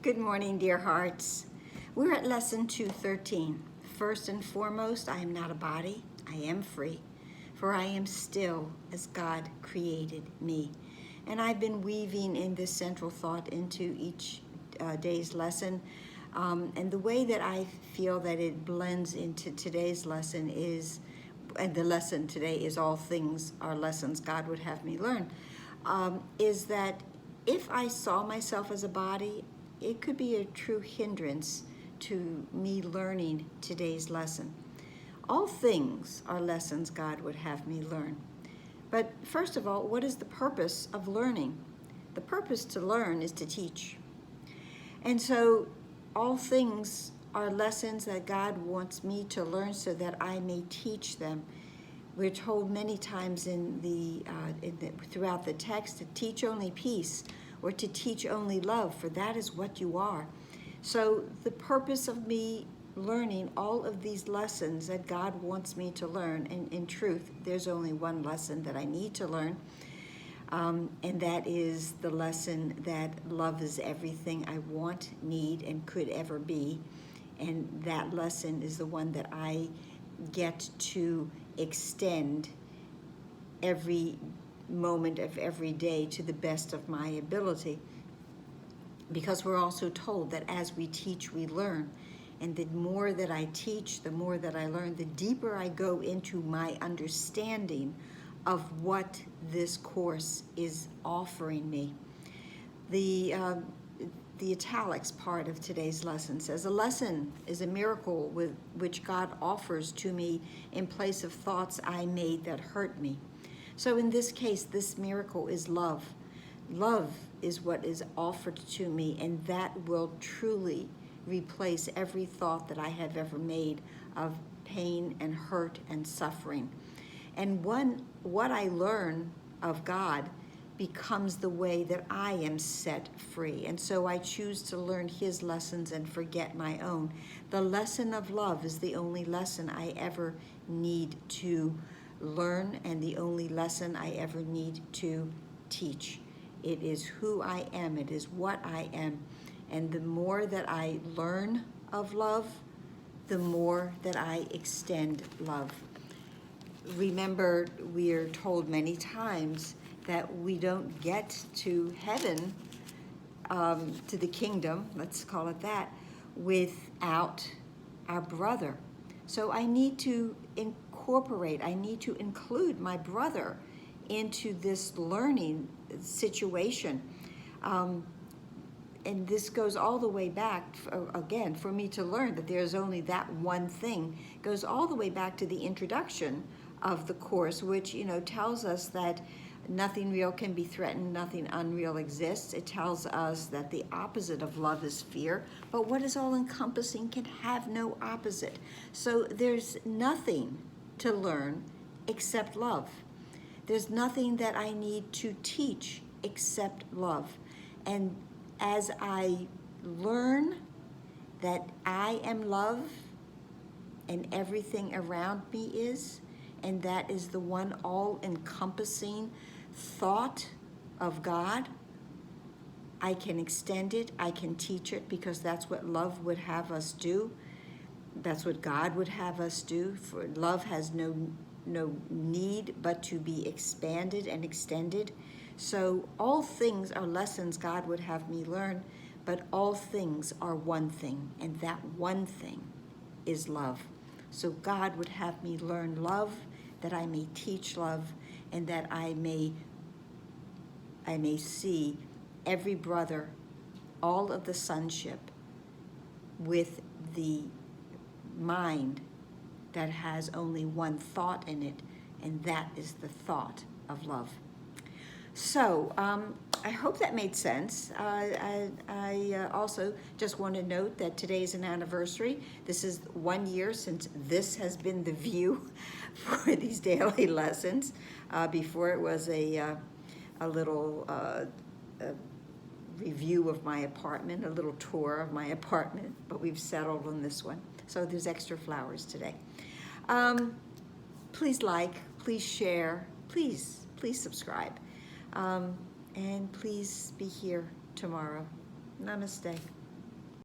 Good morning, dear hearts. We're at lesson 213. First and foremost, I am not a body, I am free, for I am still as God created me. And I've been weaving in this central thought into each day's lesson. And the way that I feel that it blends into today's lesson is, and the lesson today is all things are lessons God would have me learn, is that if I saw myself as a body, it could be a true hindrance to me learning today's lesson. All things are lessons God would have me learn. But first of all, what is the purpose of learning? The purpose to learn is to teach. And so all things are lessons that God wants me to learn so that I may teach them. We're told many times throughout the text to teach only peace, or to teach only love, for that is what you are. So the purpose of me learning all of these lessons that God wants me to learn, and in truth, there's only one lesson that I need to learn, and that is the lesson that love is everything I want, need, and could ever be. And that lesson is the one that I get to extend every moment of every day to the best of my ability, because we're also told that as we teach we learn, and the more that I teach, the more that I learn, the deeper I go into my understanding of what this course is offering me. The italics part of today's lesson says, a lesson is a miracle with which God offers to me in place of thoughts I made that hurt me. So in this case, this miracle is love. Love is what is offered to me, and that will truly replace every thought that I have ever made of pain and hurt and suffering. And what I learn of God becomes the way that I am set free. And so I choose to learn His lessons and forget my own. The lesson of love is the only lesson I ever need to learn, and the only lesson I ever need to teach. It is who I am, it is what I am. And the more that I learn of love, the more that I extend love. Remember, we are told many times that we don't get to heaven, to the kingdom, let's call it that, without our brother. So I need to I need to include my brother into this learning situation. And this goes all the way back, again, for me to learn that there's only that one thing, goes all the way back to the introduction of the course, which, tells us that nothing real can be threatened, nothing unreal exists. It tells us that the opposite of love is fear, but what is all-encompassing can have no opposite. So there's nothing to learn except love. There's nothing that I need to teach except love. And as I learn that I am love and everything around me is, and that is the one all-encompassing thought of God, I can extend it, I can teach it, because that's what love would have us do. That's what God would have us do. For love has no need but to be expanded and extended. So all things are lessons God would have me learn, but all things are one thing, and that one thing is love. So God would have me learn love, that I may teach love, and that I may see every brother, all of the sonship, with the mind that has only one thought in it, and that is the thought of love. So I hope that made sense. I also just want to note that today is an anniversary. This is 1 year since this has been the view for these daily lessons. Before it was a little review of my apartment, a little tour of my apartment, but we've settled on this one. So there's extra flowers today. Please like, please share, please subscribe. And please be here tomorrow. Namaste.